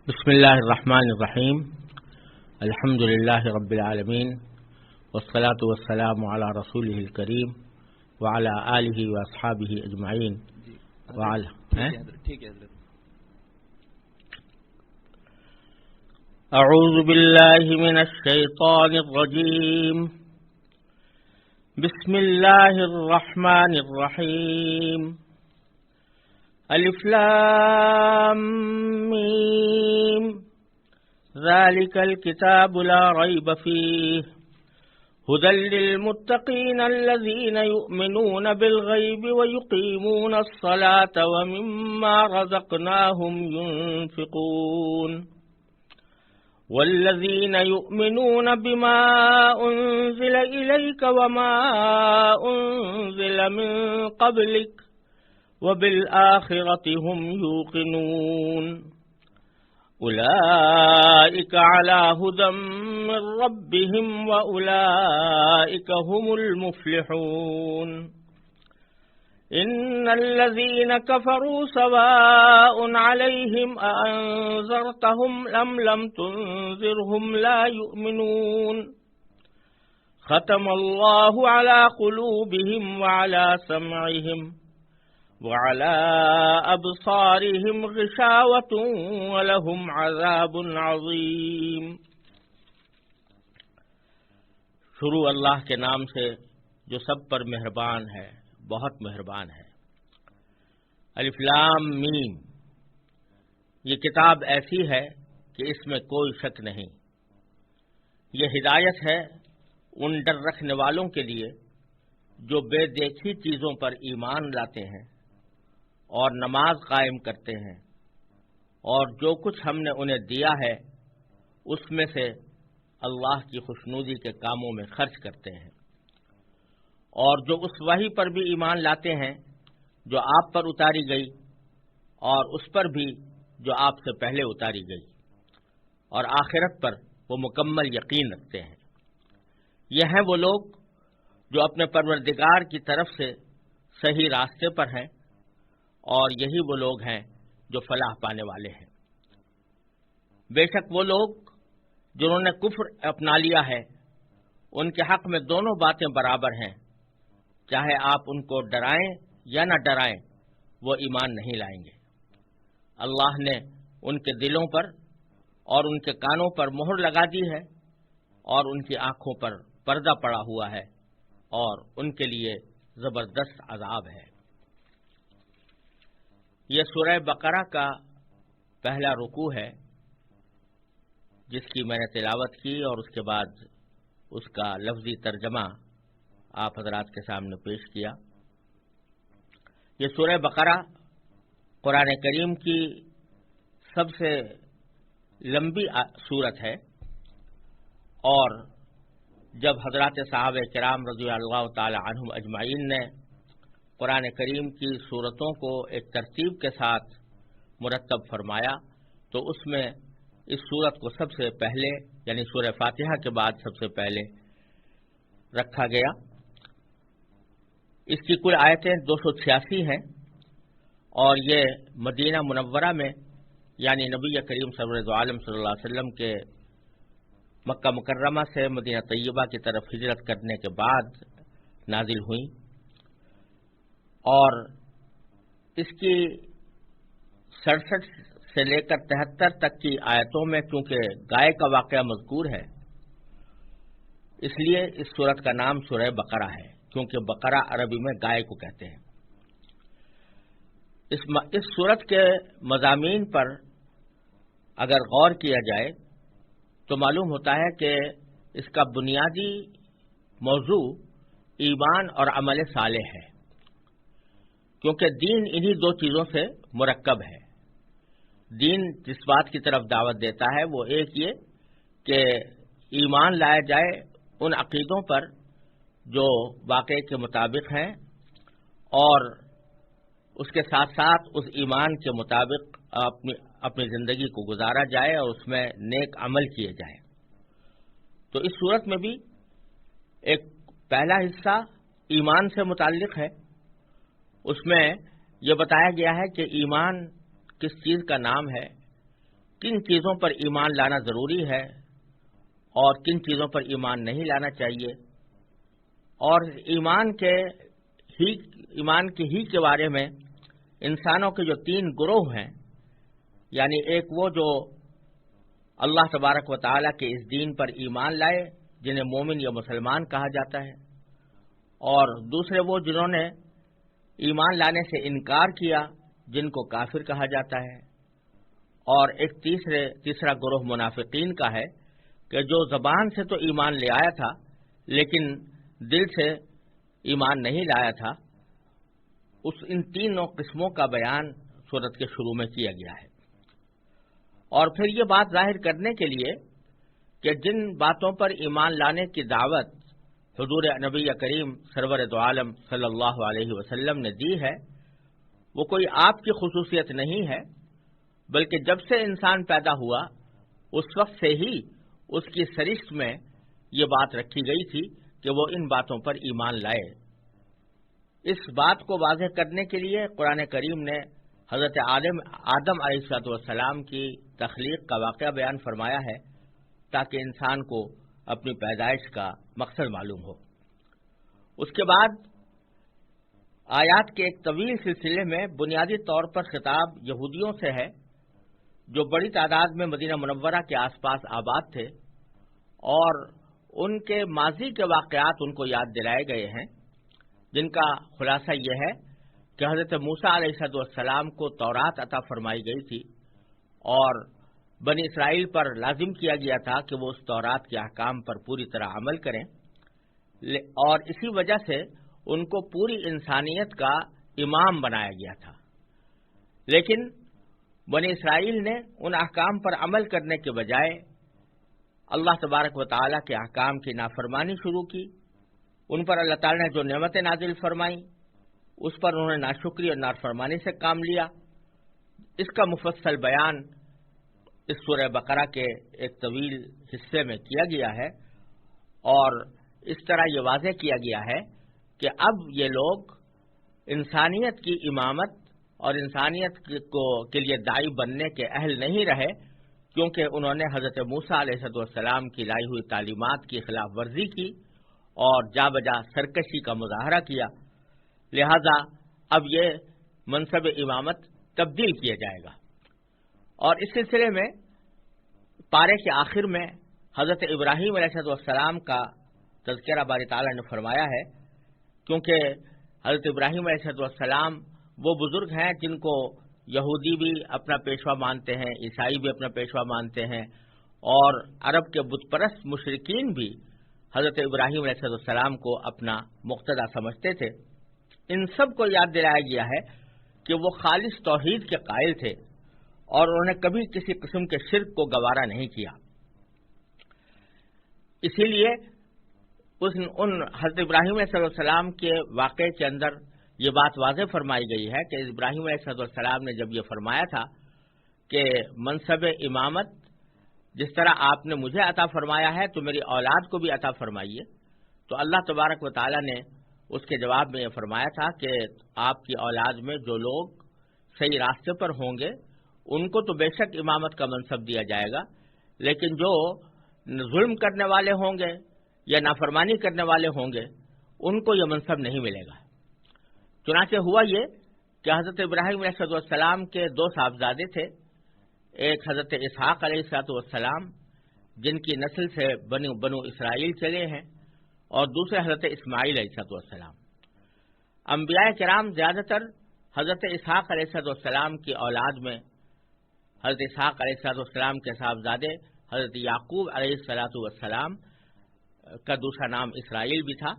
بسم الله الرحمن الرحيم. الحمد لله رب العالمين، والصلاة والسلام على رسوله الكريم وعلى آله وأصحابه أجمعين. أعوذ بالله من الشيطان الرجيم. بسم الله الرحمن الرحيم. الف لام میم ذلك الكتاب لا ريب فيه هدى للمتقين الذين يؤمنون بالغيب ويقيمون الصلاة ومما رزقناهم ينفقون والذين يؤمنون بما أنزل إليك وما أنزل من قبلك وبالآخرة هم يوقنون أولئك على هدى من ربهم وأولئك هم المفلحون. إن الذين كفروا سواء عليهم أأنذرتهم أم لم تنذرهم لا يؤمنون. ختم الله على قلوبهم وعلى سمعهم وعلى أبصارهم غشاوة ولهم عذاب عظيم. شروع اللہ کے نام سے جو سب پر مہربان ہے، بہت مہربان ہے. الف لام میم، یہ کتاب ایسی ہے کہ اس میں کوئی شک نہیں. یہ ہدایت ہے ان ڈر رکھنے والوں کے لیے جو بے دیکھی چیزوں پر ایمان لاتے ہیں اور نماز قائم کرتے ہیں، اور جو کچھ ہم نے انہیں دیا ہے اس میں سے اللہ کی خوشنودی کے کاموں میں خرچ کرتے ہیں، اور جو اس وحی پر بھی ایمان لاتے ہیں جو آپ پر اتاری گئی اور اس پر بھی جو آپ سے پہلے اتاری گئی، اور آخرت پر وہ مکمل یقین رکھتے ہیں. یہ ہیں وہ لوگ جو اپنے پروردگار کی طرف سے صحیح راستے پر ہیں، اور یہی وہ لوگ ہیں جو فلاح پانے والے ہیں. بے شک وہ لوگ جنہوں نے کفر اپنا لیا ہے ان کے حق میں دونوں باتیں برابر ہیں، چاہے آپ ان کو ڈرائیں یا نہ ڈرائیں وہ ایمان نہیں لائیں گے. اللہ نے ان کے دلوں پر اور ان کے کانوں پر مہر لگا دی ہے، اور ان کی آنکھوں پر پردہ پڑا ہوا ہے، اور ان کے لیے زبردست عذاب ہے. یہ سورہ بقرہ کا پہلا رکوع ہے جس کی میں نے تلاوت کی، اور اس کے بعد اس کا لفظی ترجمہ آپ حضرات کے سامنے پیش کیا. یہ سورہ بقرہ قرآن کریم کی سب سے لمبی سورت ہے، اور جب حضرات صحابہ کرام رضی اللہ تعالی عنہم اجمعین نے قرآن کریم کی سورتوں کو ایک ترتیب کے ساتھ مرتب فرمایا تو اس میں اس سورت کو سب سے پہلے، یعنی سورہ فاتحہ کے بعد سب سے پہلے رکھا گیا. اس کی کل آیتیں 286 ہیں، اور یہ مدینہ منورہ میں، یعنی نبی کریم سرور عالم صلی اللہ علیہ وسلم کے مکہ مکرمہ سے مدینہ طیبہ کی طرف ہجرت کرنے کے بعد نازل ہوئیں. اور اس کی 67 سے لے کر 73 تک کی آیتوں میں چونکہ گائے کا واقعہ مذکور ہے، اس لیے اس سورت کا نام سورہ بقرہ ہے، کیونکہ بقرہ عربی میں گائے کو کہتے ہیں. اس سورت کے مضامین پر اگر غور کیا جائے تو معلوم ہوتا ہے کہ اس کا بنیادی موضوع ایمان اور عمل صالح ہے، کیونکہ دین انہی دو چیزوں سے مرکب ہے. دین جس بات کی طرف دعوت دیتا ہے وہ ایک یہ کہ ایمان لایا جائے ان عقیدوں پر جو واقعے کے مطابق ہیں، اور اس کے ساتھ ساتھ اس ایمان کے مطابق اپنی زندگی کو گزارا جائے اور اس میں نیک عمل کیے جائیں. تو اس صورت میں بھی ایک پہلا حصہ ایمان سے متعلق ہے، اس میں یہ بتایا گیا ہے کہ ایمان کس چیز کا نام ہے، کن چیزوں پر ایمان لانا ضروری ہے اور کن چیزوں پر ایمان نہیں لانا چاہیے، اور ایمان کے بارے میں انسانوں کے جو 3 گروہ ہیں، یعنی ایک وہ جو اللہ تبارک و تعالیٰ کے اس دین پر ایمان لائے جنہیں مومن یا مسلمان کہا جاتا ہے، اور دوسرے وہ جنہوں نے ایمان لانے سے انکار کیا جن کو کافر کہا جاتا ہے، اور ایک تیسرا گروہ منافقین کا ہے کہ جو زبان سے تو ایمان لے آیا تھا لیکن دل سے ایمان نہیں لایا تھا۔ ان 3 قسموں کا بیان سورت کے شروع میں کیا گیا ہے، اور پھر یہ بات ظاہر کرنے کے لیے کہ جن باتوں پر ایمان لانے کی دعوت حضور نبی کریم سرور دو عالم صلی اللہ علیہ وسلم نے دی ہے، وہ کوئی آپ کی خصوصیت نہیں ہے، بلکہ جب سے انسان پیدا ہوا اس وقت سے ہی اس کی سرشت میں یہ بات رکھی گئی تھی کہ وہ ان باتوں پر ایمان لائے۔ اس بات کو واضح کرنے کے لیے قرآن کریم نے حضرت آدم علیہ السلام کی تخلیق کا واقعہ بیان فرمایا ہے تاکہ انسان کو اپنی پیدائش کا مقصد معلوم ہو۔ اس کے بعد آیات کے ایک طویل سلسلے میں بنیادی طور پر خطاب یہودیوں سے ہے جو بڑی تعداد میں مدینہ منورہ کے آس پاس آباد تھے، اور ان کے ماضی کے واقعات ان کو یاد دلائے گئے ہیں، جن کا خلاصہ یہ ہے کہ حضرت موسیٰ علیہ السلام کو تورات عطا فرمائی گئی تھی، اور بنی اسرائیل پر لازم کیا گیا تھا کہ وہ اس تورات کے احکام پر پوری طرح عمل کریں، اور اسی وجہ سے ان کو پوری انسانیت کا امام بنایا گیا تھا۔ لیکن بنی اسرائیل نے ان احکام پر عمل کرنے کے بجائے اللہ تبارک و تعالیٰ کے احکام کی نافرمانی شروع کی۔ ان پر اللہ تعالیٰ نے جو نعمتیں نازل فرمائیں اس پر انہوں نے ناشکری اور نافرمانی سے کام لیا۔ اس کا مفصل بیان اس سورہ بقرہ کے ایک طویل حصے میں کیا گیا ہے، اور اس طرح یہ واضح کیا گیا ہے کہ اب یہ لوگ انسانیت کی امامت اور انسانیت کے لیے داعی بننے کے اہل نہیں رہے، کیونکہ انہوں نے حضرت موسیٰ علیہ السلام کی لائی ہوئی تعلیمات کی خلاف ورزی کی اور جا بجا سرکشی کا مظاہرہ کیا۔ لہذا اب یہ منصب امامت تبدیل کیا جائے گا۔ اور اس سلسلے میں پارے کے آخر میں حضرت ابراہیم علیہ السلام کا تذکرہ باری تعالیٰ نے فرمایا ہے، کیونکہ حضرت ابراہیم علیہ السلام وہ بزرگ ہیں جن کو یہودی بھی اپنا پیشوا مانتے ہیں، عیسائی بھی اپنا پیشوا مانتے ہیں، اور عرب کے بت پرست مشرکین بھی حضرت ابراہیم علیہ السلام کو اپنا مقتدی سمجھتے تھے۔ ان سب کو یاد دلایا گیا ہے کہ وہ خالص توحید کے قائل تھے اور انہوں نے کبھی کسی قسم کے شرک کو گوارا نہیں کیا۔ اسی لیے ان حضرت ابراہیم علیہ السلام کے واقعے کے اندر یہ بات واضح فرمائی گئی ہے کہ ابراہیم علیہ السلام نے جب یہ فرمایا تھا کہ منصب امامت جس طرح آپ نے مجھے عطا فرمایا ہے تو میری اولاد کو بھی عطا فرمائیے، تو اللہ تبارک و تعالی نے اس کے جواب میں یہ فرمایا تھا کہ آپ کی اولاد میں جو لوگ صحیح راستے پر ہوں گے ان کو تو بے شک امامت کا منصب دیا جائے گا، لیکن جو ظلم کرنے والے ہوں گے یا نافرمانی کرنے والے ہوں گے ان کو یہ منصب نہیں ملے گا۔ چنانچہ ہوا یہ کہ حضرت ابراہیم علیہ السلام کے 2 صاحبزادے تھے، ایک حضرت اسحاق علیہ السلام جن کی نسل سے بنو اسرائیل چلے ہیں، اور دوسرے حضرت اسماعیل علیہ السلام۔ انبیاء کرام زیادہ تر حضرت اسحاق علیہ السلام کی اولاد میں حضرت اسحاق علیہ السلام کے صاحبزادے حضرت یعقوب علیہ السلام کا دوسرا نام اسرائیل بھی تھا،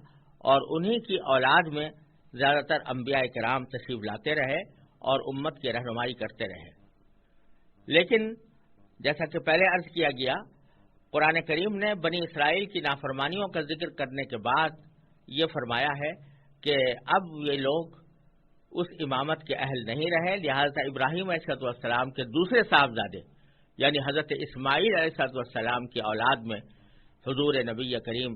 اور انہی کی اولاد میں زیادہ تر انبیاء کرام تشریف لاتے رہے اور امت کی رہنمائی کرتے رہے۔ لیکن جیسا کہ پہلے عرض کیا گیا، قرآن کریم نے بنی اسرائیل کی نافرمانیوں کا ذکر کرنے کے بعد یہ فرمایا ہے کہ اب یہ لوگ اس امامت کے اہل نہیں رہے، لہذا ابراہیم علیہ السلام کے دوسرے صاحبزادے یعنی حضرت اسماعیل علیہ السلام کی اولاد میں حضور نبی کریم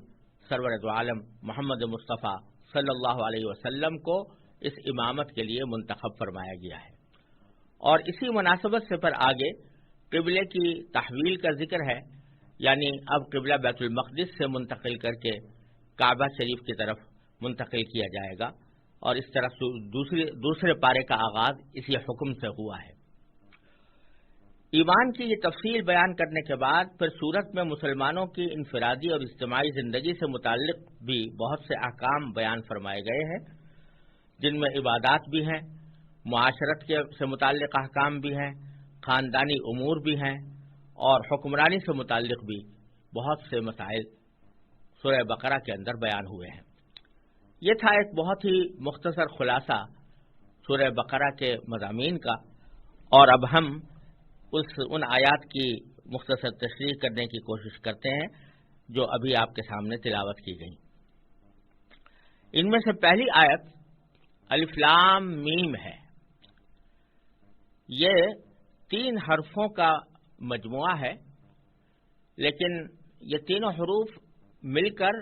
سرور دو عالم محمد مصطفیٰ صلی اللہ علیہ وسلم کو اس امامت کے لیے منتخب فرمایا گیا ہے۔ اور اسی مناسبت سے پر آگے قبلے کی تحویل کا ذکر ہے، یعنی اب قبلہ بیت المقدس سے منتقل کر کے کعبہ شریف کی طرف منتقل کیا جائے گا، اور اس طرح دوسرے پارے کا آغاز اسی حکم سے ہوا ہے۔ ایمان کی یہ تفصیل بیان کرنے کے بعد پھر سورت میں مسلمانوں کی انفرادی اور اجتماعی زندگی سے متعلق بھی بہت سے احکام بیان فرمائے گئے ہیں، جن میں عبادات بھی ہیں، معاشرت سے متعلق احکام بھی ہیں، خاندانی امور بھی ہیں، اور حکمرانی سے متعلق بھی بہت سے مسائل سورہ بقرہ کے اندر بیان ہوئے ہیں۔ یہ تھا ایک بہت ہی مختصر خلاصہ سورہ بقرہ کے مضامین کا، اور اب ہم ان آیات کی مختصر تشریح کرنے کی کوشش کرتے ہیں جو ابھی آپ کے سامنے تلاوت کی گئی۔ ان میں سے پہلی آیت الف لام میم ہے۔ یہ 3 حرفوں کا مجموعہ ہے، لیکن یہ تینوں حروف مل کر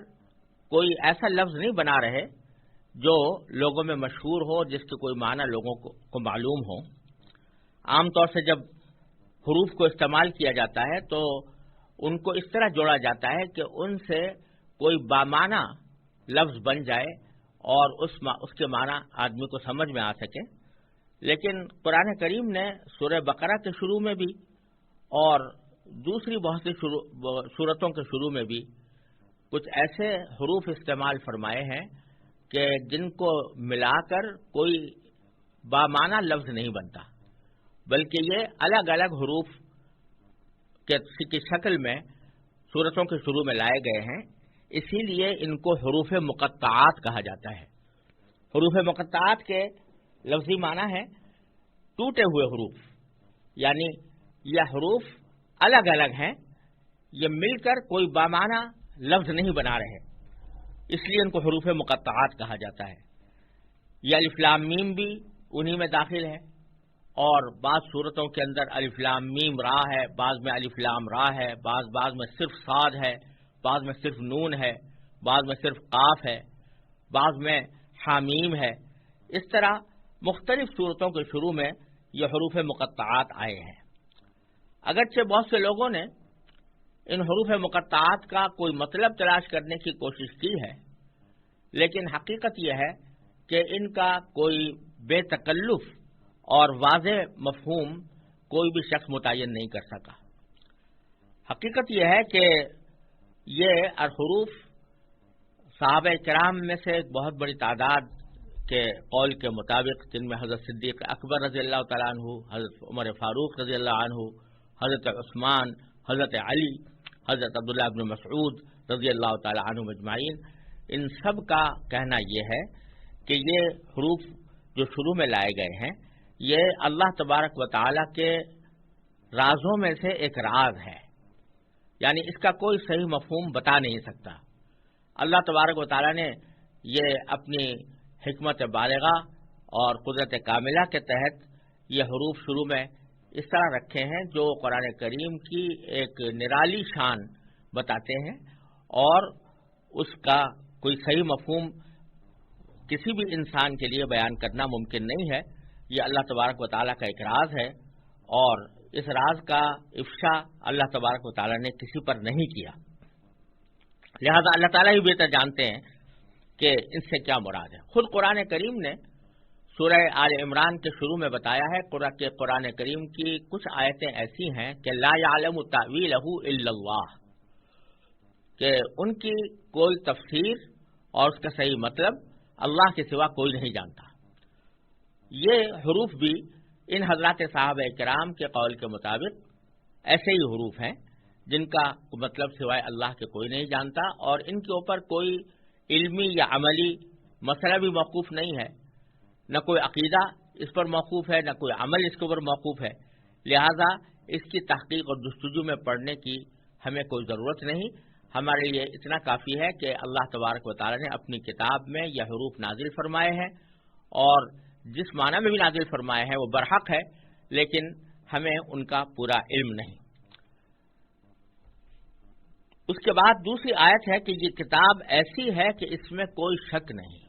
کوئی ایسا لفظ نہیں بنا رہے جو لوگوں میں مشہور ہو، جس کے کوئی معنی لوگوں کو معلوم ہو۔ عام طور سے جب حروف کو استعمال کیا جاتا ہے تو ان کو اس طرح جوڑا جاتا ہے کہ ان سے کوئی بامعنی لفظ بن جائے اور اس کے معنی آدمی کو سمجھ میں آ سکے، لیکن قرآن کریم نے سورہ بقرہ کے شروع میں بھی اور دوسری بہت سی سورتوں کے شروع میں بھی کچھ ایسے حروف استعمال فرمائے ہیں کہ جن کو ملا کر کوئی بامعنی لفظ نہیں بنتا، بلکہ یہ الگ الگ حروف کی شکل میں سورتوں کے شروع میں لائے گئے ہیں، اسی لیے ان کو حروف مقطعات کہا جاتا ہے۔ حروف مقطعات کے لفظی معنی ہے ٹوٹے ہوئے حروف، یعنی یہ حروف الگ الگ ہیں، یہ مل کر کوئی بامعنی لفظ نہیں بنا رہے، اس لیے ان کو حروف مقطعات کہا جاتا ہے۔ یہ الف لام میم بھی انہی میں داخل ہے، اور بعض صورتوں کے اندر الف لام میم را ہے، بعض میں الف لام را ہے، بعض میں صرف صاد ہے، بعض میں صرف نون ہے، بعض میں صرف قاف ہے، بعض میں حامیم ہے۔ اس طرح مختلف صورتوں کے شروع میں یہ حروف مقطعات آئے ہیں۔ اگرچہ بہت سے لوگوں نے ان حروف مقطعات کا کوئی مطلب تلاش کرنے کی کوشش کی ہے، لیکن حقیقت یہ ہے کہ ان کا کوئی بے تکلف اور واضح مفہوم کوئی بھی شخص متعین نہیں کر سکا۔ حقیقت یہ ہے کہ یہ حروف صحابہ کرام میں سے ایک بہت بڑی تعداد کے قول کے مطابق، جن میں حضرت صدیق اکبر رضی اللہ تعالیٰ عنہ، حضرت عمر فاروق رضی اللہ عنہ، حضرت عثمان، حضرت علی، حضرت عبداللہ بن مسعود رضی اللہ تعالیٰ عنہ اجمعین، ان سب کا کہنا یہ ہے کہ یہ حروف جو شروع میں لائے گئے ہیں یہ اللہ تبارک و تعالیٰ کے رازوں میں سے ایک راز ہے، یعنی اس کا کوئی صحیح مفہوم بتا نہیں سکتا۔ اللہ تبارک و تعالیٰ نے یہ اپنی حکمت بالغہ اور قدرت کاملہ کے تحت یہ حروف شروع میں اس طرح رکھے ہیں جو قرآن کریم کی ایک نرالی شان بتاتے ہیں، اور اس کا کوئی صحیح مفہوم کسی بھی انسان کے لیے بیان کرنا ممکن نہیں ہے۔ یہ اللہ تبارک و تعالیٰ کا ایک راز ہے، اور اس راز کا افشا اللہ تبارک و تعالیٰ نے کسی پر نہیں کیا، لہذا اللہ تعالیٰ ہی بہتر جانتے ہیں کہ ان سے کیا مراد ہے۔ خود قرآن کریم نے سورہ آل عمران کے شروع میں بتایا ہے کہ قرآن کریم کی کچھ آیتیں ایسی ہیں کہ لا یعلم تأویلہ الا اللہ، کہ ان کی کوئی تفسیر اور اس کا صحیح مطلب اللہ کے سوا کوئی نہیں جانتا۔ یہ حروف بھی ان حضرات صحابہ کرام کے قول کے مطابق ایسے ہی حروف ہیں جن کا مطلب سوائے اللہ کے کوئی نہیں جانتا، اور ان کے اوپر کوئی علمی یا عملی مسئلہ بھی موقوف نہیں ہے، نہ کوئی عقیدہ اس پر موقوف ہے، نہ کوئی عمل اس کے اوپر موقوف ہے، لہذا اس کی تحقیق اور جستجو میں پڑھنے کی ہمیں کوئی ضرورت نہیں۔ ہمارے لیے اتنا کافی ہے کہ اللہ تبارک و تعالیٰ نے اپنی کتاب میں یہ حروف نازل فرمائے ہیں، اور جس معنی میں بھی نازل فرمائے ہیں وہ برحق ہے، لیکن ہمیں ان کا پورا علم نہیں۔ اس کے بعد دوسری آیت ہے کہ یہ کتاب ایسی ہے کہ اس میں کوئی شک نہیں۔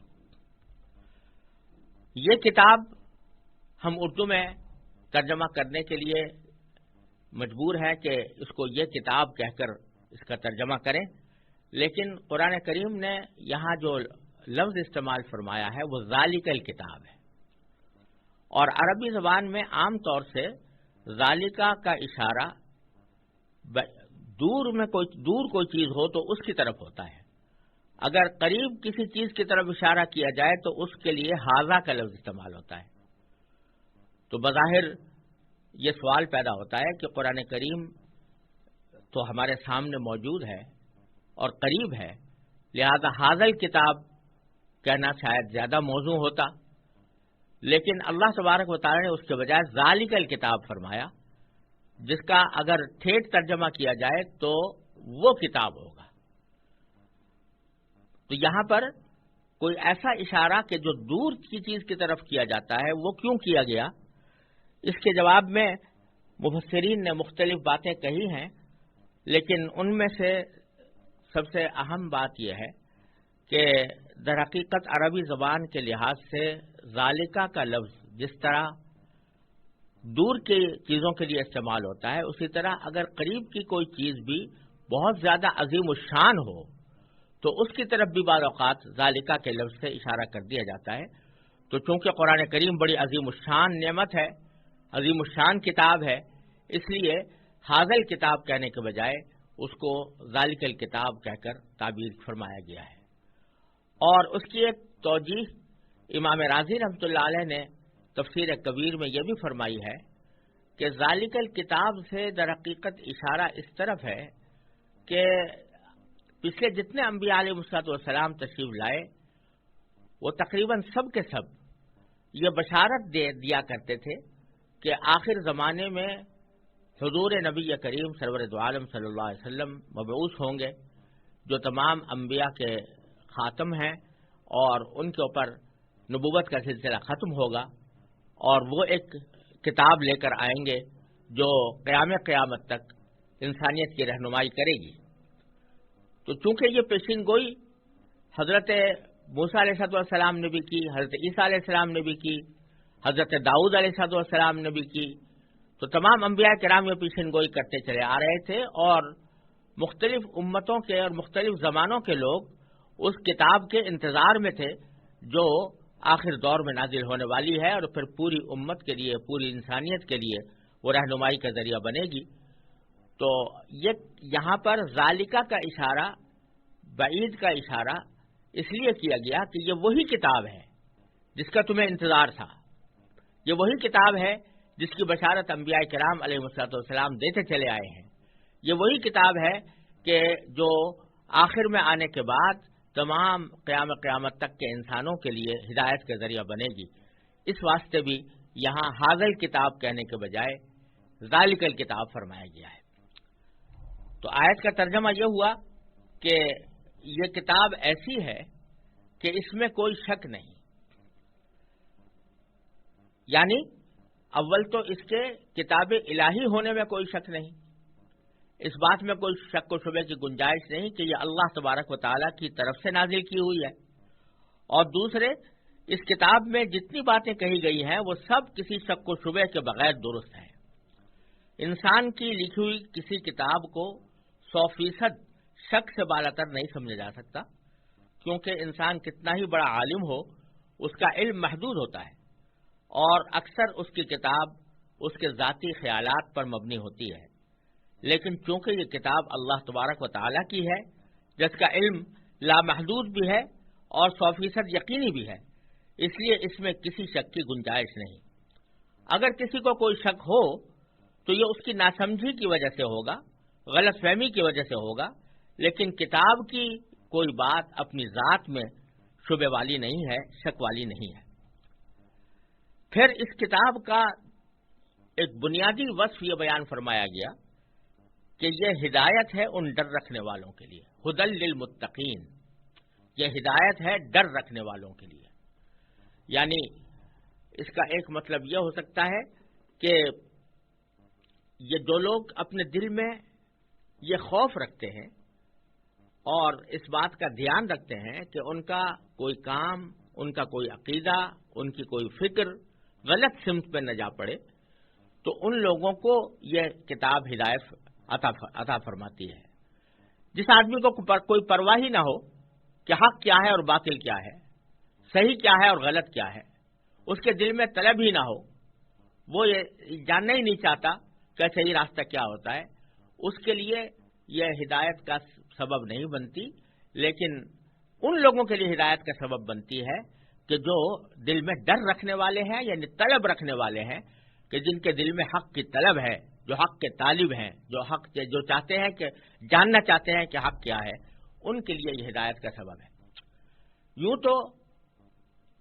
یہ کتاب ہم اردو میں ترجمہ کرنے کے لیے مجبور ہیں کہ اس کو یہ کتاب کہہ کر اس کا ترجمہ کریں، لیکن قرآن کریم نے یہاں جو لفظ استعمال فرمایا ہے وہ ذالک الکتاب ہے، اور عربی زبان میں عام طور سے ذالکہ کا اشارہ دور کوئی چیز ہو تو اس کی طرف ہوتا ہے، اگر قریب کسی چیز کی طرف اشارہ کیا جائے تو اس کے لیے ھذا کا لفظ استعمال ہوتا ہے۔ تو بظاہر یہ سوال پیدا ہوتا ہے کہ قرآن کریم تو ہمارے سامنے موجود ہے اور قریب ہے، لہذا ھذا الکتاب کہنا شاید زیادہ موزوں ہوتا، لیکن اللہ تبارک و تعالی نے اس کے بجائے ذالک الکتاب فرمایا، جس کا اگر ٹھیٹ ترجمہ کیا جائے تو وہ کتاب ہوگا۔ تو یہاں پر کوئی ایسا اشارہ کہ جو دور کی چیز کی طرف کیا جاتا ہے وہ کیوں کیا گیا، اس کے جواب میں مفسرین نے مختلف باتیں کہی ہیں، لیکن ان میں سے سب سے اہم بات یہ ہے کہ در حقیقت عربی زبان کے لحاظ سے ذالکہ کا لفظ جس طرح دور کی چیزوں کے لیے استعمال ہوتا ہے، اسی طرح اگر قریب کی کوئی چیز بھی بہت زیادہ عظیم الشان ہو تو اس کی طرف بھی بعض اوقات ذالکہ کے لفظ سے اشارہ کر دیا جاتا ہے۔ تو چونکہ قرآن کریم بڑی عظیم الشان نعمت ہے، عظیم الشان کتاب ہے، اس لیے ھذا الکتاب کہنے کے بجائے اس کو ذالک الکتاب کہہ کر تعبیر فرمایا گیا ہے۔ اور اس کی ایک توجیہ امام رازی رحمۃ اللہ علیہ نے تفسیر کبیر میں یہ بھی فرمائی ہے کہ ذالک الکتاب سے در حقیقت اشارہ اس طرف ہے کہ پچھلے جتنے انبیاء علیہ السلام تشریف لائے وہ تقریباً سب کے سب یہ بشارت دیا کرتے تھے کہ آخر زمانے میں حضور نبی کریم سرور دو عالم صلی اللہ علیہ وسلم مبعوث ہوں گے، جو تمام انبیاء کے خاتم ہیں، اور ان کے اوپر نبوت کا سلسلہ ختم ہوگا، اور وہ ایک کتاب لے کر آئیں گے جو قیامت تک انسانیت کی رہنمائی کرے گی۔ تو چونکہ یہ پیشین گوئی حضرت موسیٰ علیہ السلام نے بھی کی، حضرت عیسیٰ علیہ السلام نے بھی کی، حضرت داؤد علیہ السلام نے بھی کی، تو تمام انبیاء کرام یہ پیشین گوئی کرتے چلے آ رہے تھے، اور مختلف امتوں کے اور مختلف زمانوں کے لوگ اس کتاب کے انتظار میں تھے جو آخر دور میں نازل ہونے والی ہے، اور پھر پوری امت کے لیے، پوری انسانیت کے لیے وہ رہنمائی کا ذریعہ بنے گی۔ تو یہاں پر ذالکہ کا اشارہ، بعید کا اشارہ اس لیے کیا گیا کہ یہ وہی کتاب ہے جس کا تمہیں انتظار تھا، یہ وہی کتاب ہے جس کی بشارت انبیاء کرام علیہ السلام دیتے چلے آئے ہیں، یہ وہی کتاب ہے کہ جو آخر میں آنے کے بعد تمام قیامت تک کے انسانوں کے لیے ہدایت کا ذریعہ بنے گی۔ اس واسطے بھی یہاں ھذا الکتاب کہنے کے بجائے ذالک الکتاب فرمایا گیا ہے۔ تو آیت کا ترجمہ یہ ہوا کہ یہ کتاب ایسی ہے کہ اس میں کوئی شک نہیں، یعنی اول تو اس کے کتاب الہی ہونے میں کوئی شک نہیں، اس بات میں کوئی شک و شبے کی گنجائش نہیں کہ یہ اللہ تبارک و تعالیٰ کی طرف سے نازل کی ہوئی ہے، اور دوسرے اس کتاب میں جتنی باتیں کہی گئی ہیں وہ سب کسی شک و شبے کے بغیر درست ہیں۔ انسان کی لکھی ہوئی کسی کتاب کو 100% شک سے بالاتر نہیں سمجھا جا سکتا، کیونکہ انسان کتنا ہی بڑا عالم ہو اس کا علم محدود ہوتا ہے، اور اکثر اس کی کتاب اس کے ذاتی خیالات پر مبنی ہوتی ہے، لیکن چونکہ یہ کتاب اللہ تبارک و تعالیٰ کی ہے جس کا علم لامحدود بھی ہے اور 100% یقینی بھی ہے، اس لیے اس میں کسی شک کی گنجائش نہیں۔ اگر کسی کو کوئی شک ہو تو یہ اس کی ناسمجھی کی وجہ سے ہوگا، غلط فہمی کی وجہ سے ہوگا، لیکن کتاب کی کوئی بات اپنی ذات میں شبے والی نہیں ہے، شک والی نہیں ہے۔ پھر اس کتاب کا ایک بنیادی وصف یہ بیان فرمایا گیا کہ یہ ہدایت ہے ان ڈر رکھنے والوں کے لیے، ھدی للمتقین، یہ ہدایت ہے ڈر رکھنے والوں کے لیے۔ یعنی اس کا ایک مطلب یہ ہو سکتا ہے کہ یہ جو لوگ اپنے دل میں یہ خوف رکھتے ہیں اور اس بات کا دھیان رکھتے ہیں کہ ان کا کوئی کام، ان کا کوئی عقیدہ، ان کی کوئی فکر غلط سمت پہ نہ جا پڑے، تو ان لوگوں کو یہ کتاب ہدایت عطا فرماتی ہے۔ جس آدمی کو کوئی پرواہ ہی نہ ہو کہ حق کیا ہے اور باطل کیا ہے، صحیح کیا ہے اور غلط کیا ہے، اس کے دل میں طلب ہی نہ ہو، وہ یہ جاننا ہی نہیں چاہتا کہ صحیح راستہ کیا ہوتا ہے، اس کے لیے یہ ہدایت کا سبب نہیں بنتی، لیکن ان لوگوں کے لیے ہدایت کا سبب بنتی ہے کہ جو دل میں ڈر رکھنے والے ہیں، یعنی طلب رکھنے والے ہیں، کہ جن کے دل میں حق کی طلب ہے، جو حق کے طالب ہیں، جو چاہتے ہیں کہ جاننا چاہتے ہیں کہ حق کیا ہے، ان کے لیے یہ ہدایت کا سبب ہے۔ یوں تو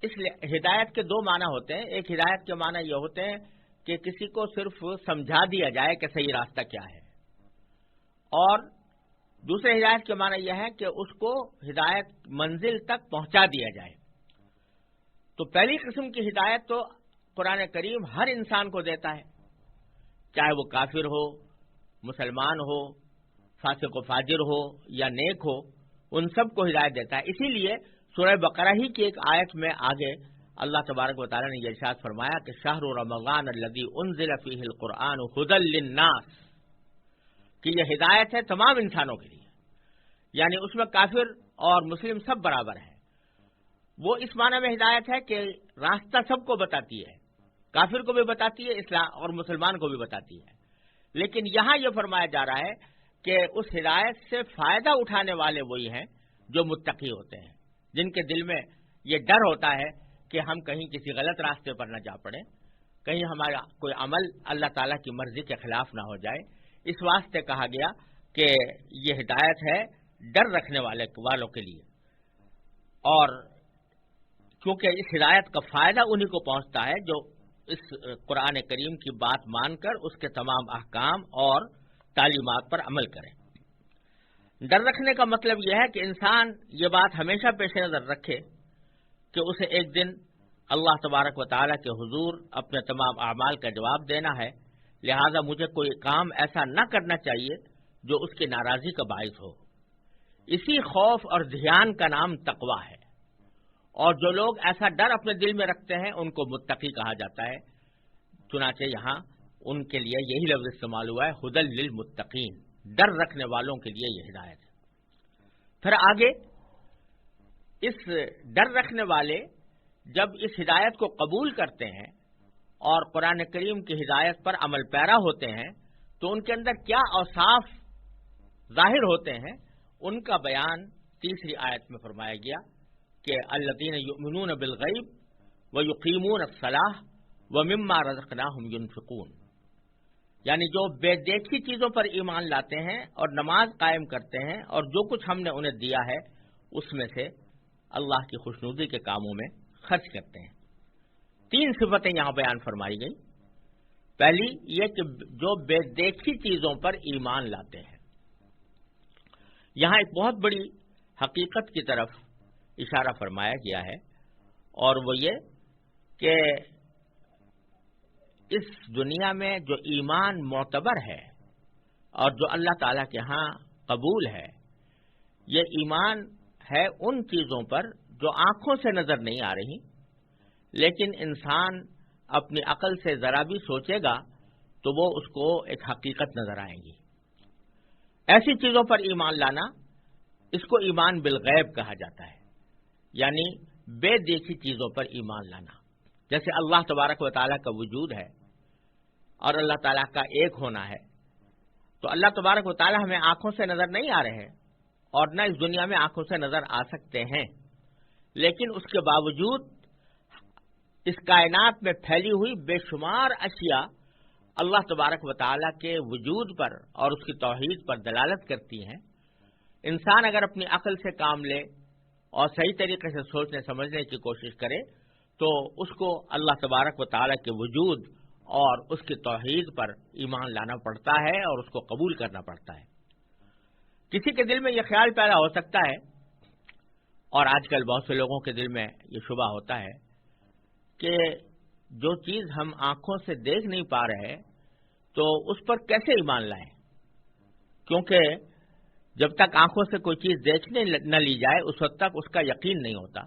اس ہدایت کے دو معنی ہوتے ہیں۔ ایک ہدایت کے معنی یہ ہوتے ہیں کہ کسی کو صرف سمجھا دیا جائے کہ صحیح راستہ کیا ہے، اور دوسرے ہدایت کے معنی یہ ہے کہ اس کو ہدایت منزل تک پہنچا دیا جائے۔ تو پہلی قسم کی ہدایت تو قرآن کریم ہر انسان کو دیتا ہے، چاہے وہ کافر ہو، مسلمان ہو، فاسق و فاجر ہو یا نیک ہو، ان سب کو ہدایت دیتا ہے۔ اسی لیے سورہ بقرہ ہی کی ایک آیت میں آگے اللہ تبارک و تعالیٰ نے یہ ارشاد فرمایا کہ شہر رمضان الذی انزل فیہ القرآن ھدی للناس، کہ یہ ہدایت ہے تمام انسانوں کے لیے، یعنی اس میں کافر اور مسلم سب برابر ہیں۔ وہ اس معنی میں ہدایت ہے کہ راستہ سب کو بتاتی ہے، کافر کو بھی بتاتی ہے اسلام اور مسلمان کو بھی بتاتی ہے، لیکن یہاں یہ فرمایا جا رہا ہے کہ اس ہدایت سے فائدہ اٹھانے والے وہی ہیں جو متقی ہوتے ہیں، جن کے دل میں یہ ڈر ہوتا ہے کہ ہم کہیں کسی غلط راستے پر نہ جا پڑیں، کہیں ہمارا کوئی عمل اللہ تعالیٰ کی مرضی کے خلاف نہ ہو جائے۔ اس واسطے کہا گیا کہ یہ ہدایت ہے ڈر رکھنے والوں کے لیے، اور کیونکہ اس ہدایت کا فائدہ انہی کو پہنچتا ہے جو اس قرآن کریم کی بات مان کر اس کے تمام احکام اور تعلیمات پر عمل کریں۔ ڈر رکھنے کا مطلب یہ ہے کہ انسان یہ بات ہمیشہ پیش نظر رکھے کہ اسے ایک دن اللہ تبارک و تعالیٰ کے حضور اپنے تمام اعمال کا جواب دینا ہے، لہذا مجھے کوئی کام ایسا نہ کرنا چاہیے جو اس کی ناراضی کا باعث ہو۔ اسی خوف اور دھیان کا نام تقویٰ ہے، اور جو لوگ ایسا ڈر اپنے دل میں رکھتے ہیں ان کو متقی کہا جاتا ہے۔ چنانچہ یہاں ان کے لیے یہی لفظ استعمال ہوا ہے، ھدی للمتقین، ڈر رکھنے والوں کے لیے یہ ہدایت ہے۔ پھر آگے اس ڈر رکھنے والے جب اس ہدایت کو قبول کرتے ہیں اور قرآن کریم کی ہدایت پر عمل پیرا ہوتے ہیں تو ان کے اندر کیا اوصاف ظاہر ہوتے ہیں، ان کا بیان تیسری آیت میں فرمایا گیا کہ الذین یؤمنون بالغیب ویقیمون الصلاۃ ومما رزقناہم ینفقون، یعنی جو بے دیکھی چیزوں پر ایمان لاتے ہیں اور نماز قائم کرتے ہیں اور جو کچھ ہم نے انہیں دیا ہے اس میں سے اللہ کی خوشنودی کے کاموں میں خرچ کرتے ہیں۔ تین صفتیں یہاں بیان فرمائی گئی۔ پہلی یہ کہ جو بے دیکھی چیزوں پر ایمان لاتے ہیں، یہاں ایک بہت بڑی حقیقت کی طرف اشارہ فرمایا گیا ہے، اور وہ یہ کہ اس دنیا میں جو ایمان معتبر ہے اور جو اللہ تعالیٰ کے ہاں قبول ہے، یہ ایمان ہے ان چیزوں پر جو آنکھوں سے نظر نہیں آ رہی، لیکن انسان اپنی عقل سے ذرا بھی سوچے گا تو وہ اس کو ایک حقیقت نظر آئیں گی۔ ایسی چیزوں پر ایمان لانا، اس کو ایمان بالغیب کہا جاتا ہے، یعنی بے دیکھی چیزوں پر ایمان لانا۔ جیسے اللہ تبارک و تعالیٰ کا وجود ہے اور اللہ تعالیٰ کا ایک ہونا ہے، تو اللہ تبارک و تعالیٰ ہمیں آنکھوں سے نظر نہیں آ رہے ہیں اور نہ اس دنیا میں آنکھوں سے نظر آ سکتے ہیں، لیکن اس کے باوجود اس کائنات میں پھیلی ہوئی بے شمار اشیاء اللہ تبارک و تعالیٰ کے وجود پر اور اس کی توحید پر دلالت کرتی ہیں۔ انسان اگر اپنی عقل سے کام لے اور صحیح طریقے سے سوچنے سمجھنے کی کوشش کرے تو اس کو اللہ تبارک و تعالیٰ کے وجود اور اس کی توحید پر ایمان لانا پڑتا ہے اور اس کو قبول کرنا پڑتا ہے۔ کسی کے دل میں یہ خیال پیدا ہو سکتا ہے، اور آج کل بہت سے لوگوں کے دل میں یہ شبہ ہوتا ہے کہ جو چیز ہم آنکھوں سے دیکھ نہیں پا رہے تو اس پر کیسے ایمان لائیں، کیونکہ جب تک آنکھوں سے کوئی چیز دیکھنے نہ لی جائے اس وقت تک اس کا یقین نہیں ہوتا۔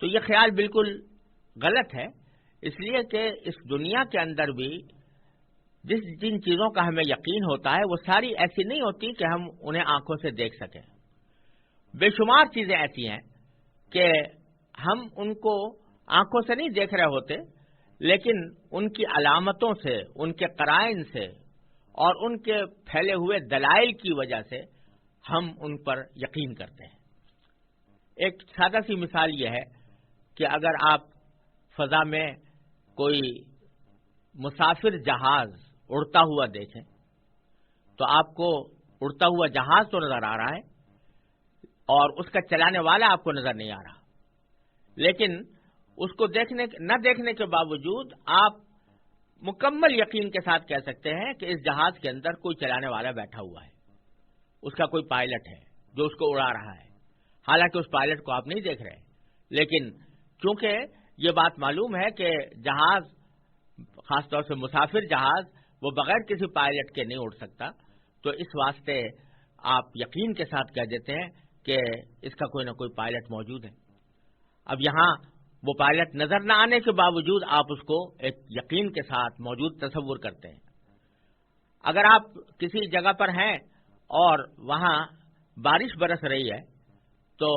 تو یہ خیال بالکل غلط ہے، اس لیے کہ اس دنیا کے اندر بھی جن چیزوں کا ہمیں یقین ہوتا ہے وہ ساری ایسی نہیں ہوتی کہ ہم انہیں آنکھوں سے دیکھ سکیں. بے شمار چیزیں ایسی ہیں کہ ہم ان کو آنکھوں سے نہیں دیکھ رہے ہوتے، لیکن ان کی علامتوں سے، ان کے قرائن سے اور ان کے پھیلے ہوئے دلائل کی وجہ سے ہم ان پر یقین کرتے ہیں. ایک سادہ سی مثال یہ ہے کہ اگر آپ فضا میں کوئی مسافر جہاز اڑتا ہوا دیکھیں تو آپ کو اڑتا ہوا جہاز تو نظر آ رہا ہے اور اس کا چلانے والا آپ کو نظر نہیں آ رہا، لیکن اس کو نہ دیکھنے کے باوجود آپ مکمل یقین کے ساتھ کہہ سکتے ہیں کہ اس جہاز کے اندر کوئی چلانے والا بیٹھا ہوا ہے، اس کا کوئی پائلٹ ہے جو اس کو اڑا رہا ہے. حالانکہ اس پائلٹ کو آپ نہیں دیکھ رہے، لیکن چونکہ یہ بات معلوم ہے کہ جہاز، خاص طور سے مسافر جہاز، وہ بغیر کسی پائلٹ کے نہیں اڑ سکتا، تو اس واسطے آپ یقین کے ساتھ کہہ دیتے ہیں کہ اس کا کوئی نہ کوئی پائلٹ موجود ہے. اب یہاں وہ پائلٹ نظر نہ آنے کے باوجود آپ اس کو ایک یقین کے ساتھ موجود تصور کرتے ہیں. اگر آپ کسی جگہ پر ہیں اور وہاں بارش برس رہی ہے تو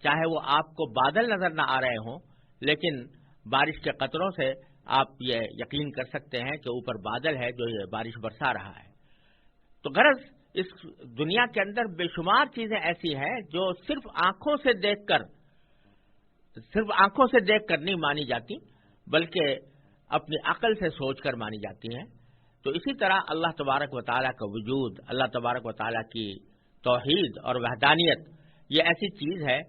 چاہے وہ آپ کو بادل نظر نہ آ رہے ہوں، لیکن بارش کے قطروں سے آپ یہ یقین کر سکتے ہیں کہ اوپر بادل ہے جو یہ بارش برسا رہا ہے. تو غرض اس دنیا کے اندر بے شمار چیزیں ایسی ہیں جو صرف آنکھوں سے دیکھ کر نہیں مانی جاتی، بلکہ اپنی عقل سے سوچ کر مانی جاتی ہیں. تو اسی طرح اللہ تبارک و تعالیٰ کا وجود، اللہ تبارک و تعالیٰ کی توحید اور وحدانیت یہ ایسی چیز ہے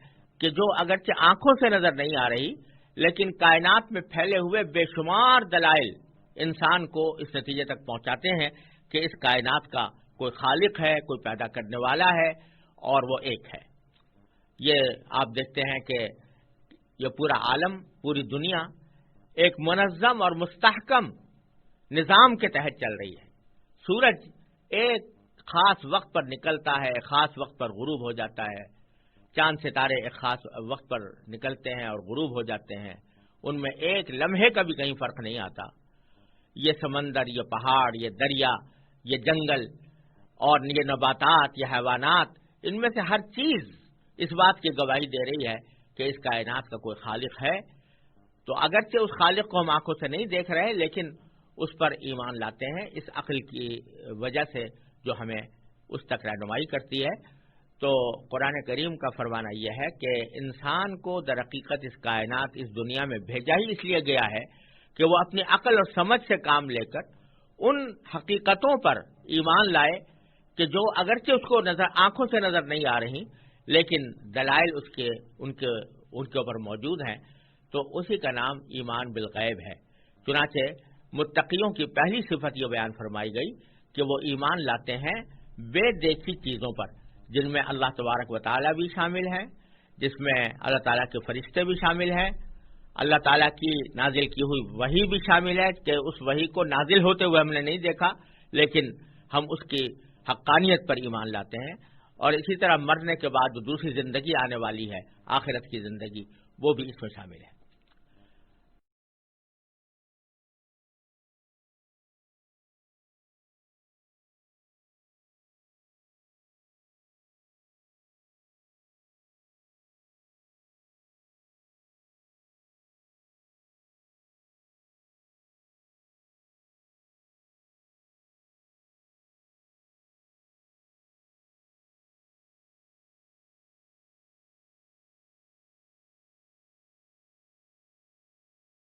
کہ جو اگرچہ آنکھوں سے نظر نہیں آ رہی، لیکن کائنات میں پھیلے ہوئے بے شمار دلائل انسان کو اس نتیجے تک پہنچاتے ہیں کہ اس کائنات کا کوئی خالق ہے، کوئی پیدا کرنے والا ہے اور وہ ایک ہے. یہ آپ دیکھتے ہیں کہ یہ پورا عالم، پوری دنیا ایک منظم اور مستحکم نظام کے تحت چل رہی ہے. سورج ایک خاص وقت پر نکلتا ہے، خاص وقت پر غروب ہو جاتا ہے. چاند ستارے ایک خاص وقت پر نکلتے ہیں اور غروب ہو جاتے ہیں، ان میں ایک لمحے کا بھی کہیں فرق نہیں آتا. یہ سمندر، یہ پہاڑ، یہ دریا، یہ جنگل اور یہ نباتات، یہ حیوانات، ان میں سے ہر چیز اس بات کی گواہی دے رہی ہے کہ اس کائنات کا کوئی خالق ہے. تو اگرچہ اس خالق کو ہم آنکھوں سے نہیں دیکھ رہے، لیکن اس پر ایمان لاتے ہیں اس عقل کی وجہ سے جو ہمیں اس تک رہنمائی کرتی ہے. تو قرآن کریم کا فرمانا یہ ہے کہ انسان کو در حقیقت اس کائنات، اس دنیا میں بھیجا ہی اس لیے گیا ہے کہ وہ اپنی عقل اور سمجھ سے کام لے کر ان حقیقتوں پر ایمان لائے کہ جو اگرچہ اس کو آنکھوں سے نظر نہیں آ رہی، لیکن دلائل ان کے اوپر موجود ہیں. تو اسی کا نام ایمان بالغیب ہے. چنانچہ متقیوں کی پہلی صفت یہ بیان فرمائی گئی کہ وہ ایمان لاتے ہیں بے دیکھی چیزوں پر، جن میں اللہ تبارک و تعالیٰ بھی شامل ہے، جس میں اللہ تعالیٰ کے فرشتے بھی شامل ہیں، اللہ تعالیٰ کی نازل کی ہوئی وحی بھی شامل ہے کہ اس وحی کو نازل ہوتے ہوئے ہم نے نہیں دیکھا، لیکن ہم اس کی حقانیت پر ایمان لاتے ہیں. اور اسی طرح مرنے کے بعد جو دوسری زندگی آنے والی ہے، آخرت کی زندگی، وہ بھی اس میں شامل ہے.